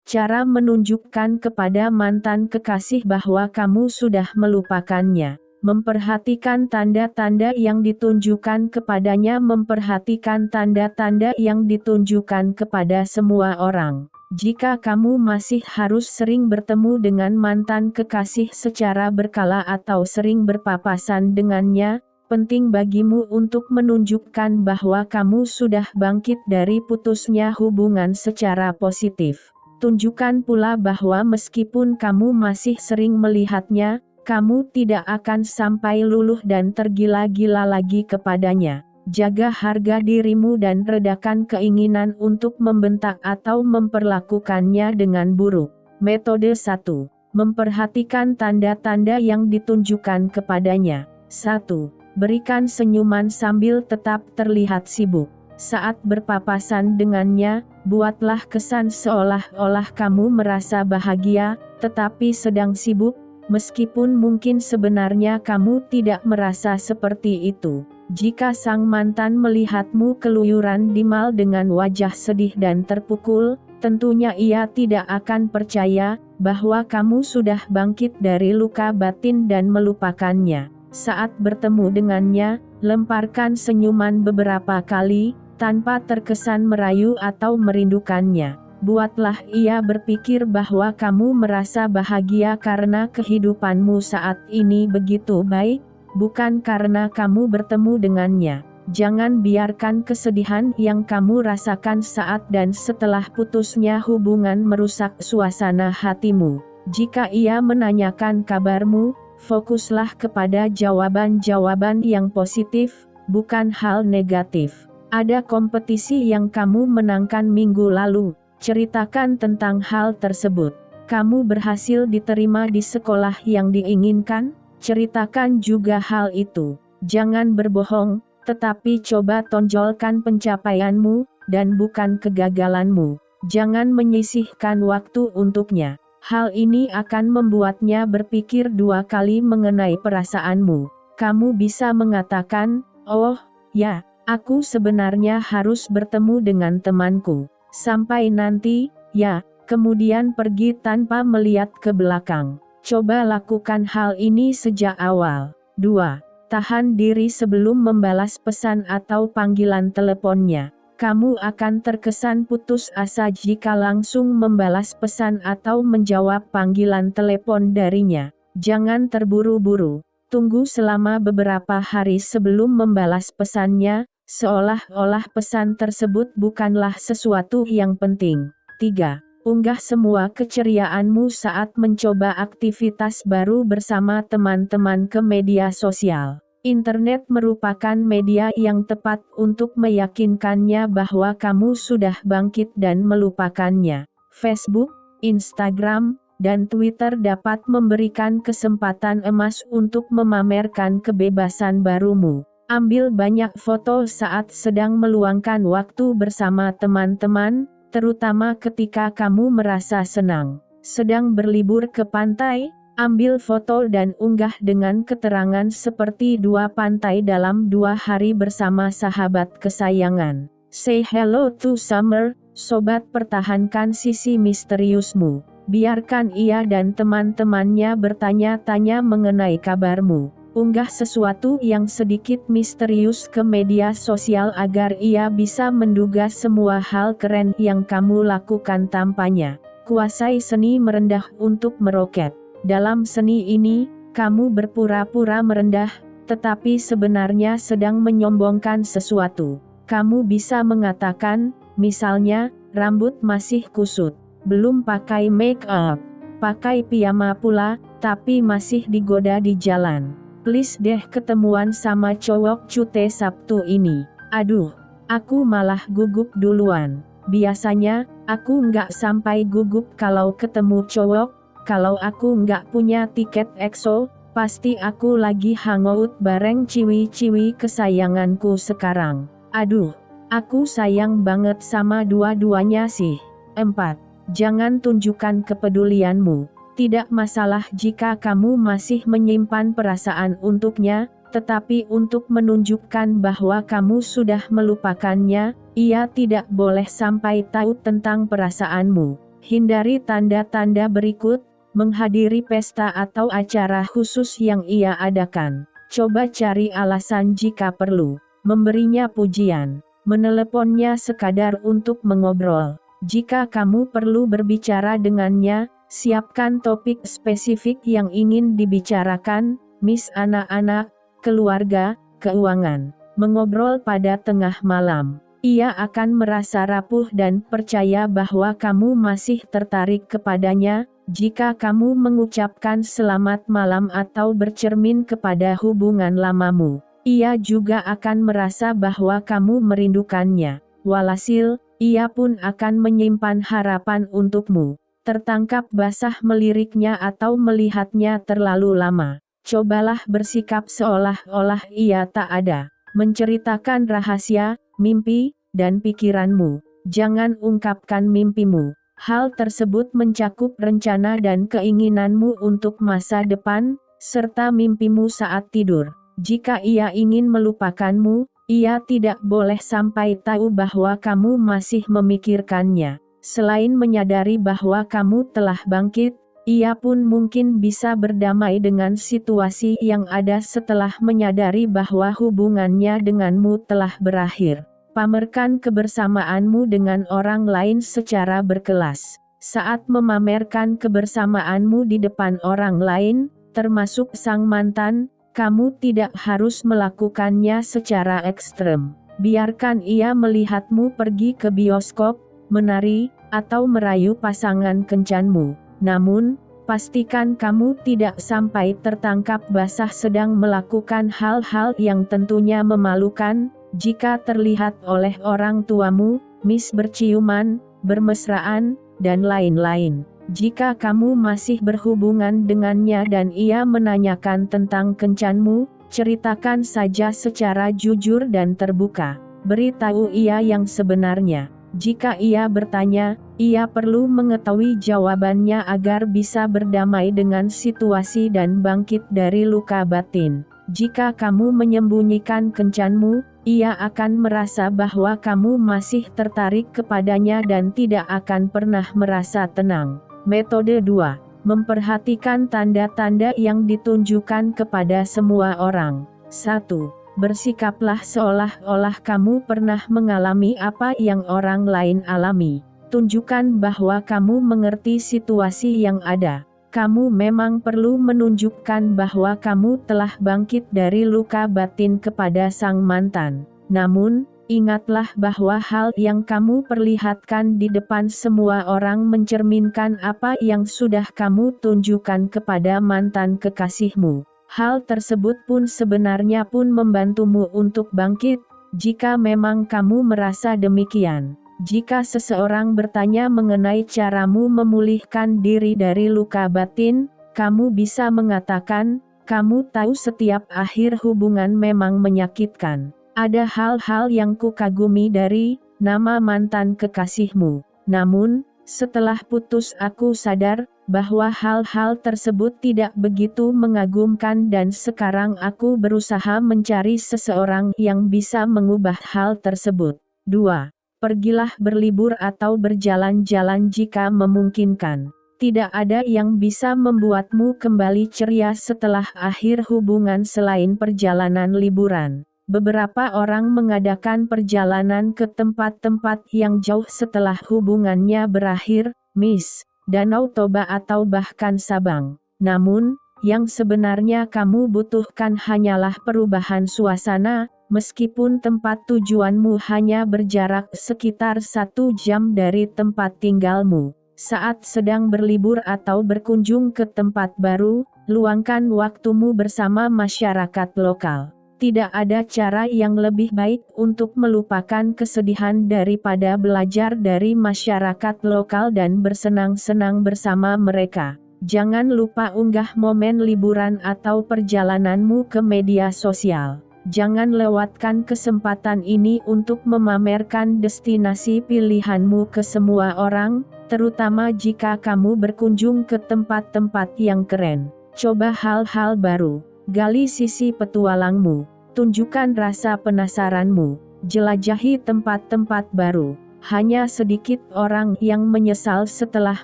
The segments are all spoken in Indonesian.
Cara menunjukkan kepada mantan kekasih bahwa kamu sudah melupakannya. Memperhatikan tanda-tanda yang ditunjukkan kepadanya. Memperhatikan tanda-tanda yang ditunjukkan kepada semua orang. Jika kamu masih harus sering bertemu dengan mantan kekasih secara berkala atau sering berpapasan dengannya, penting bagimu untuk menunjukkan bahwa kamu sudah bangkit dari putusnya hubungan secara positif. Tunjukkan pula bahwa meskipun kamu masih sering melihatnya, kamu tidak akan sampai luluh dan tergila-gila lagi kepadanya. Jaga harga dirimu dan redakan keinginan untuk membentak atau memperlakukannya dengan buruk. Metode 1. Memperhatikan tanda-tanda yang ditunjukkan kepadanya. 1. Berikan senyuman sambil tetap terlihat sibuk. Saat berpapasan dengannya, buatlah kesan seolah-olah kamu merasa bahagia, tetapi sedang sibuk, meskipun mungkin sebenarnya kamu tidak merasa seperti itu. Jika sang mantan melihatmu keluyuran di mal dengan wajah sedih dan terpukul, tentunya ia tidak akan percaya bahwa kamu sudah bangkit dari luka batin dan melupakannya. Saat bertemu dengannya, lemparkan senyuman beberapa kali, tanpa terkesan merayu atau merindukannya. Buatlah ia berpikir bahwa kamu merasa bahagia karena kehidupanmu saat ini begitu baik, bukan karena kamu bertemu dengannya. Jangan biarkan kesedihan yang kamu rasakan saat dan setelah putusnya hubungan merusak suasana hatimu. Jika ia menanyakan kabarmu, fokuslah kepada jawaban-jawaban yang positif, bukan hal negatif. Ada kompetisi yang kamu menangkan minggu lalu, ceritakan tentang hal tersebut. Kamu berhasil diterima di sekolah yang diinginkan, ceritakan juga hal itu. Jangan berbohong, tetapi coba tonjolkan pencapaianmu, dan bukan kegagalanmu. Jangan menyisihkan waktu untuknya. Hal ini akan membuatnya berpikir dua kali mengenai perasaanmu. Kamu bisa mengatakan, "Oh, ya, aku sebenarnya harus bertemu dengan temanku. Sampai nanti, ya," kemudian pergi tanpa melihat ke belakang. Coba lakukan hal ini sejak awal. 2. Tahan diri sebelum membalas pesan atau panggilan teleponnya. Kamu akan terkesan putus asa jika langsung membalas pesan atau menjawab panggilan telepon darinya. Jangan terburu-buru. Tunggu selama beberapa hari sebelum membalas pesannya, seolah-olah pesan tersebut bukanlah sesuatu yang penting. 3. Unggah semua keceriaanmu saat mencoba aktivitas baru bersama teman-teman ke media sosial. Internet merupakan media yang tepat untuk meyakinkannya bahwa kamu sudah bangkit dan melupakannya. Facebook, Instagram, dan Twitter dapat memberikan kesempatan emas untuk memamerkan kebebasan barumu. Ambil banyak foto saat sedang meluangkan waktu bersama teman-teman, terutama ketika kamu merasa senang. Sedang berlibur ke pantai, ambil foto dan unggah dengan keterangan seperti 2 pantai dalam 2 hari bersama sahabat kesayangan. Say hello to summer, sobat, pertahankan sisi misteriusmu. Biarkan ia dan teman-temannya bertanya-tanya mengenai kabarmu. Unggah sesuatu yang sedikit misterius ke media sosial agar ia bisa menduga semua hal keren yang kamu lakukan tanpanya. Kuasai seni merendah untuk meroket. Dalam seni ini, kamu berpura-pura merendah, tetapi sebenarnya sedang menyombongkan sesuatu. Kamu bisa mengatakan, misalnya, rambut masih kusut, belum pakai make up, pakai piyama pula, tapi masih digoda di jalan. Please deh ketemuan sama cowok cute Sabtu ini. Aduh, aku malah gugup duluan. Biasanya, aku nggak sampai gugup kalau ketemu cowok. Kalau aku nggak punya tiket EXO, pasti aku lagi hangout bareng ciwi-ciwi kesayanganku sekarang. Aduh, aku sayang banget sama dua-duanya sih. 4. Jangan tunjukkan kepedulianmu. Tidak masalah jika kamu masih menyimpan perasaan untuknya, tetapi untuk menunjukkan bahwa kamu sudah melupakannya, ia tidak boleh sampai tahu tentang perasaanmu. Hindari tanda-tanda berikut, menghadiri pesta atau acara khusus yang ia adakan. Coba cari alasan jika perlu. Memberinya pujian. Meneleponnya sekadar untuk mengobrol. Jika kamu perlu berbicara dengannya, siapkan topik spesifik yang ingin dibicarakan, mis anak-anak, keluarga, keuangan. Mengobrol pada tengah malam. Ia akan merasa rapuh dan percaya bahwa kamu masih tertarik kepadanya. Jika kamu mengucapkan selamat malam atau bercermin kepada hubungan lamamu, ia juga akan merasa bahwa kamu merindukannya. Walhasil, ia pun akan menyimpan harapan untukmu. Tertangkap basah meliriknya atau melihatnya terlalu lama. Cobalah bersikap seolah-olah ia tak ada. Menceritakan rahasia, mimpi, dan pikiranmu. Jangan ungkapkan mimpimu. Hal tersebut mencakup rencana dan keinginanmu untuk masa depan, serta mimpimu saat tidur. Jika ia ingin melupakanmu, ia tidak boleh sampai tahu bahwa kamu masih memikirkannya. Selain menyadari bahwa kamu telah bangkit, ia pun mungkin bisa berdamai dengan situasi yang ada setelah menyadari bahwa hubungannya denganmu telah berakhir. Pamerkan kebersamaanmu dengan orang lain secara berkelas. Saat memamerkan kebersamaanmu di depan orang lain, termasuk sang mantan, kamu tidak harus melakukannya secara ekstrem. Biarkan ia melihatmu pergi ke bioskop, menari, atau merayu pasangan kencanmu. Namun, pastikan kamu tidak sampai tertangkap basah sedang melakukan hal-hal yang tentunya memalukan. Jika terlihat oleh orang tuamu, mis berciuman, bermesraan, dan lain-lain. Jika kamu masih berhubungan dengannya dan ia menanyakan tentang kencanmu, ceritakan saja secara jujur dan terbuka. Beritahu ia yang sebenarnya. Jika ia bertanya, ia perlu mengetahui jawabannya agar bisa berdamai dengan situasi dan bangkit dari luka batin. Jika kamu menyembunyikan kencanmu, ia akan merasa bahwa kamu masih tertarik kepadanya dan tidak akan pernah merasa tenang. Metode 2. Memperhatikan tanda-tanda yang ditunjukkan kepada semua orang. 1. Bersikaplah seolah-olah kamu pernah mengalami apa yang orang lain alami. Tunjukkan bahwa kamu mengerti situasi yang ada. Kamu memang perlu menunjukkan bahwa kamu telah bangkit dari luka batin kepada sang mantan. Namun, ingatlah bahwa hal yang kamu perlihatkan di depan semua orang mencerminkan apa yang sudah kamu tunjukkan kepada mantan kekasihmu. Hal tersebut pun sebenarnya pun membantumu untuk bangkit, jika memang kamu merasa demikian. Jika seseorang bertanya mengenai caramu memulihkan diri dari luka batin, kamu bisa mengatakan, kamu tahu setiap akhir hubungan memang menyakitkan. Ada hal-hal yang kukagumi dari nama mantan kekasihmu. Namun, setelah putus aku sadar bahwa hal-hal tersebut tidak begitu mengagumkan dan sekarang aku berusaha mencari seseorang yang bisa mengubah hal tersebut. 2. Pergilah berlibur atau berjalan-jalan jika memungkinkan. Tidak ada yang bisa membuatmu kembali ceria setelah akhir hubungan selain perjalanan liburan. Beberapa orang mengadakan perjalanan ke tempat-tempat yang jauh setelah hubungannya berakhir, mis, Danau Toba atau bahkan Sabang. Namun, yang sebenarnya kamu butuhkan hanyalah perubahan suasana. Meskipun tempat tujuanmu hanya berjarak sekitar 1 jam dari tempat tinggalmu, saat sedang berlibur atau berkunjung ke tempat baru, luangkan waktumu bersama masyarakat lokal. Tidak ada cara yang lebih baik untuk melupakan kesedihan daripada belajar dari masyarakat lokal dan bersenang-senang bersama mereka. Jangan lupa unggah momen liburan atau perjalananmu ke media sosial. Jangan lewatkan kesempatan ini untuk memamerkan destinasi pilihanmu ke semua orang, terutama jika kamu berkunjung ke tempat-tempat yang keren. Coba hal-hal baru, gali sisi petualangmu, tunjukkan rasa penasaranmu, jelajahi tempat-tempat baru. Hanya sedikit orang yang menyesal setelah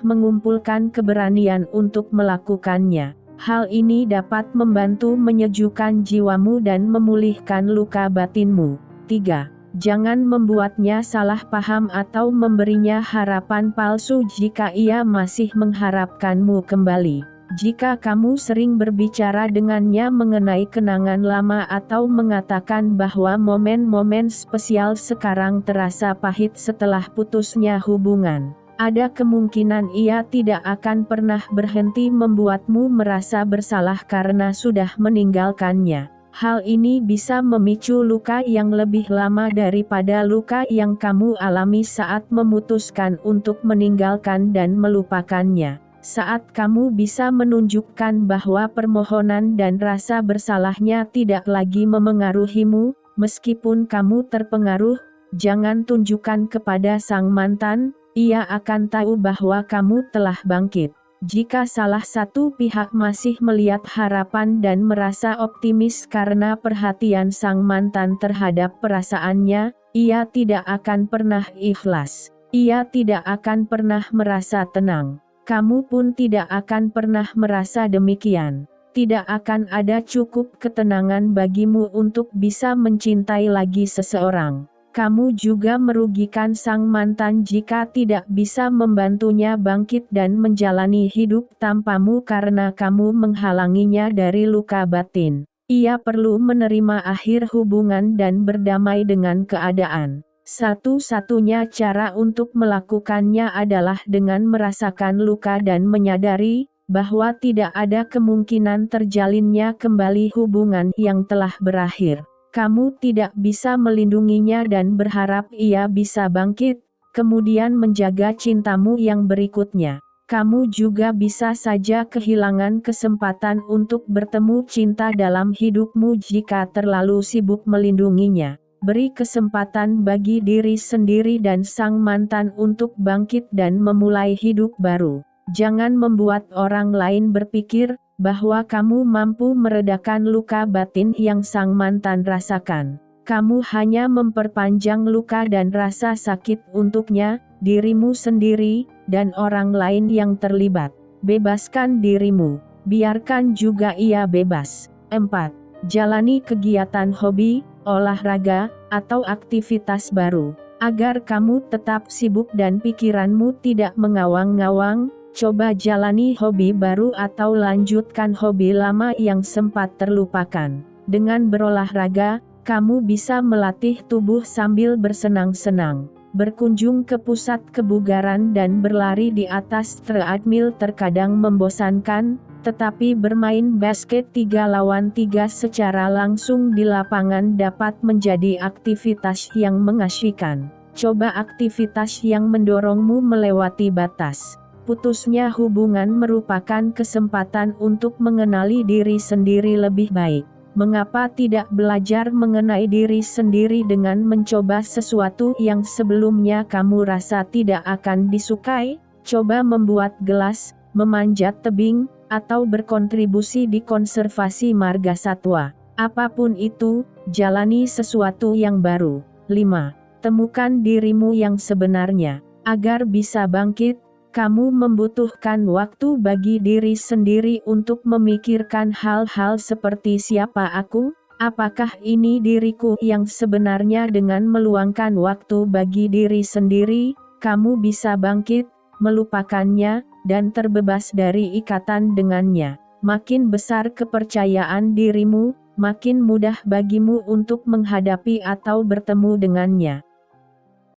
mengumpulkan keberanian untuk melakukannya. Hal ini dapat membantu menyejukkan jiwamu dan memulihkan luka batinmu. 3. Jangan membuatnya salah paham atau memberinya harapan palsu jika ia masih mengharapkanmu kembali. Jika kamu sering berbicara dengannya mengenai kenangan lama atau mengatakan bahwa momen-momen spesial sekarang terasa pahit setelah putusnya hubungan, ada kemungkinan ia tidak akan pernah berhenti membuatmu merasa bersalah karena sudah meninggalkannya. Hal ini bisa memicu luka yang lebih lama daripada luka yang kamu alami saat memutuskan untuk meninggalkan dan melupakannya. Saat kamu bisa menunjukkan bahwa permohonan dan rasa bersalahnya tidak lagi memengaruhimu, meskipun kamu terpengaruh, jangan tunjukkan kepada sang mantan, ia akan tahu bahwa kamu telah bangkit. Jika salah satu pihak masih melihat harapan dan merasa optimis karena perhatian sang mantan terhadap perasaannya, ia tidak akan pernah ikhlas. Ia tidak akan pernah merasa tenang. Kamu pun tidak akan pernah merasa demikian. Tidak akan ada cukup ketenangan bagimu untuk bisa mencintai lagi seseorang. Kamu juga merugikan sang mantan jika tidak bisa membantunya bangkit dan menjalani hidup tanpamu karena kamu menghalanginya dari luka batin. Ia perlu menerima akhir hubungan dan berdamai dengan keadaan. Satu-satunya cara untuk melakukannya adalah dengan merasakan luka dan menyadari bahwa tidak ada kemungkinan terjalinnya kembali hubungan yang telah berakhir. Kamu tidak bisa melindunginya dan berharap ia bisa bangkit, kemudian menjaga cintamu yang berikutnya. Kamu juga bisa saja kehilangan kesempatan untuk bertemu cinta dalam hidupmu jika terlalu sibuk melindunginya. Beri kesempatan bagi diri sendiri dan sang mantan untuk bangkit dan memulai hidup baru. Jangan membuat orang lain berpikir bahwa kamu mampu meredakan luka batin yang sang mantan rasakan. Kamu hanya memperpanjang luka dan rasa sakit untuknya, dirimu sendiri, dan orang lain yang terlibat. Bebaskan dirimu. Biarkan juga ia bebas. 4. Jalani kegiatan hobi, olahraga, atau aktivitas baru. Agar kamu tetap sibuk dan pikiranmu tidak mengawang-ngawang, coba jalani hobi baru atau lanjutkan hobi lama yang sempat terlupakan. Dengan berolahraga, kamu bisa melatih tubuh sambil bersenang-senang. Berkunjung ke pusat kebugaran dan berlari di atas treadmill terkadang membosankan, tetapi bermain basket 3 lawan 3 secara langsung di lapangan dapat menjadi aktivitas yang mengasyikkan. Coba aktivitas yang mendorongmu melewati batas. Putusnya hubungan merupakan kesempatan untuk mengenali diri sendiri lebih baik. Mengapa tidak belajar mengenai diri sendiri dengan mencoba sesuatu yang sebelumnya kamu rasa tidak akan disukai? Coba membuat gelas, memanjat tebing, atau berkontribusi di konservasi marga satwa. Apapun itu, jalani sesuatu yang baru. 5. Temukan dirimu yang sebenarnya. Agar bisa bangkit, kamu membutuhkan waktu bagi diri sendiri untuk memikirkan hal-hal seperti siapa aku, apakah ini diriku yang sebenarnya. Dengan meluangkan waktu bagi diri sendiri, kamu bisa bangkit, melupakannya, dan terbebas dari ikatan dengannya. Makin besar kepercayaan dirimu, makin mudah bagimu untuk menghadapi atau bertemu dengannya.